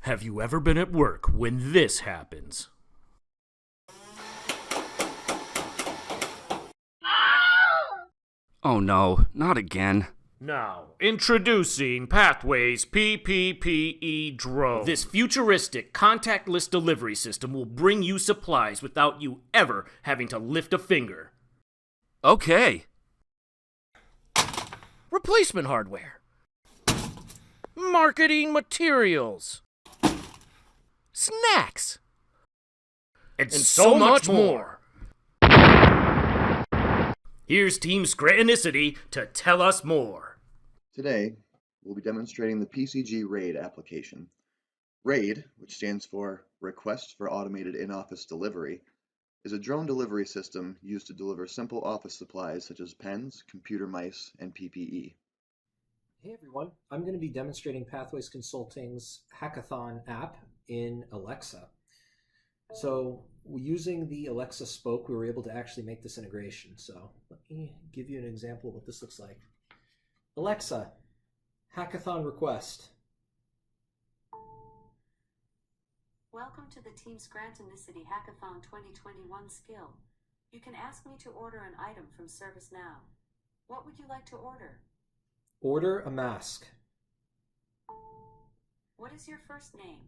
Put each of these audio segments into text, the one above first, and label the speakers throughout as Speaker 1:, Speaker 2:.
Speaker 1: Have you ever been at work when this happens?
Speaker 2: Oh no, not again.
Speaker 1: Now, introducing Pathways PPPE Drone. This futuristic contactless delivery system will bring you supplies without you ever having to lift a finger.
Speaker 2: Okay.
Speaker 1: Replacement hardware. Marketing materials. Snacks. And so much more. Here's Team Scrantonicity to tell us more.
Speaker 3: Today, we'll be demonstrating the PCG RAID application. RAID, which stands for Request for Automated In-Office Delivery, is a drone delivery system used to deliver simple office supplies such as pens, computer mice, and PPE.
Speaker 4: Hey everyone, I'm going to be demonstrating Pathways Consulting's Hackathon app in Alexa. So using the Alexa spoke, we were able to actually make this integration. So let me give you an example of what this looks like. Alexa, Hackathon request.
Speaker 5: Welcome to the Team Scrantonicity Hackathon 2021 skill. You can ask me to order an item from ServiceNow. What would you like to order?
Speaker 4: Order a mask.
Speaker 5: What is your first name?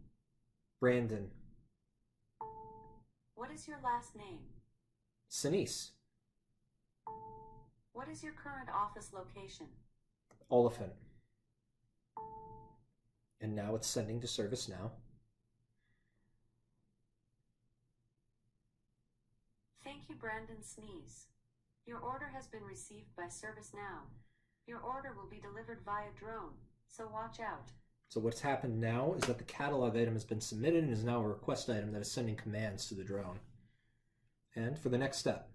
Speaker 4: Brandon.
Speaker 5: What is your last name?
Speaker 4: Sinise.
Speaker 5: What is your current office location?
Speaker 4: Oliphant. And now it's sending to ServiceNow.
Speaker 5: Thank you, Brandon Sneeze. Your order has been received by ServiceNow. Your order will be delivered via drone, so watch out.
Speaker 4: So what's happened now is that the catalog item has been submitted and is now a request item that is sending commands to the drone. And for the next step.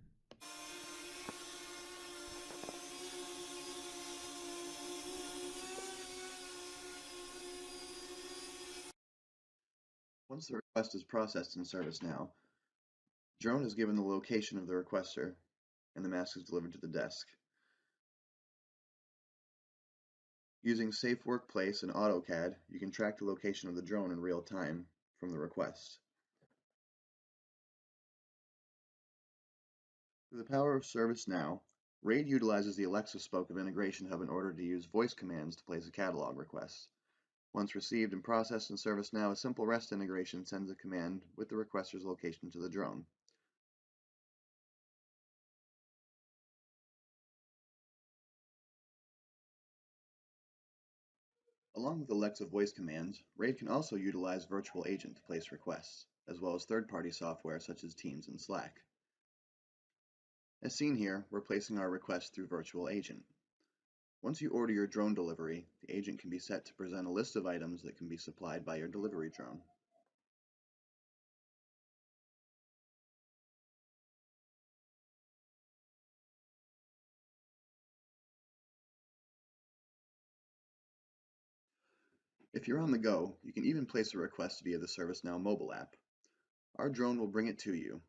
Speaker 3: Once the request is processed in ServiceNow, drone is given the location of the requester, and the mask is delivered to the desk. Using Safe Workplace and AutoCAD, you can track the location of the drone in real time from the request. Through the power of ServiceNow, RAID utilizes the Alexa spoke of Integration Hub in order to use voice commands to place a catalog request. Once received and processed in ServiceNow, a simple REST integration sends a command with the requester's location to the drone. Along with Alexa voice commands, RAID can also utilize Virtual Agent to place requests, as well as third-party software such as Teams and Slack. As seen here, we're placing our request through Virtual Agent. Once you order your drone delivery, the agent can be set to present a list of items that can be supplied by your delivery drone. If you're on the go, you can even place a request via the ServiceNow mobile app. Our drone will bring it to you.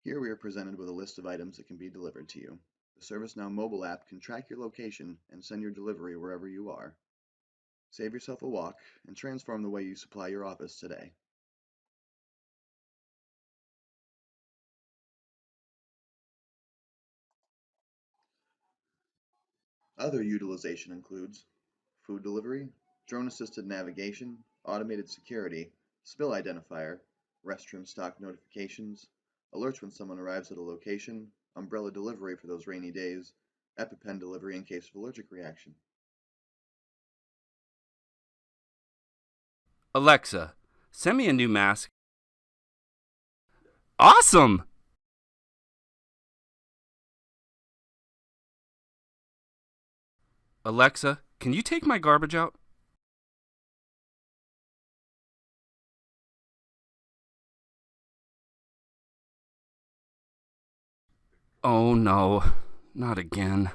Speaker 3: Here we are presented with a list of items that can be delivered to you. The ServiceNow mobile app can track your location and send your delivery wherever you are. Save yourself a walk and transform the way you supply your office today. Other utilization includes food delivery, drone-assisted navigation, automated security, spill identifier, restroom stock notifications, alerts when someone arrives at a location, umbrella delivery for those rainy days, EpiPen delivery in case of allergic reaction.
Speaker 2: Alexa, send me a new mask. Awesome! Alexa, can you take my garbage out? Oh no, not again.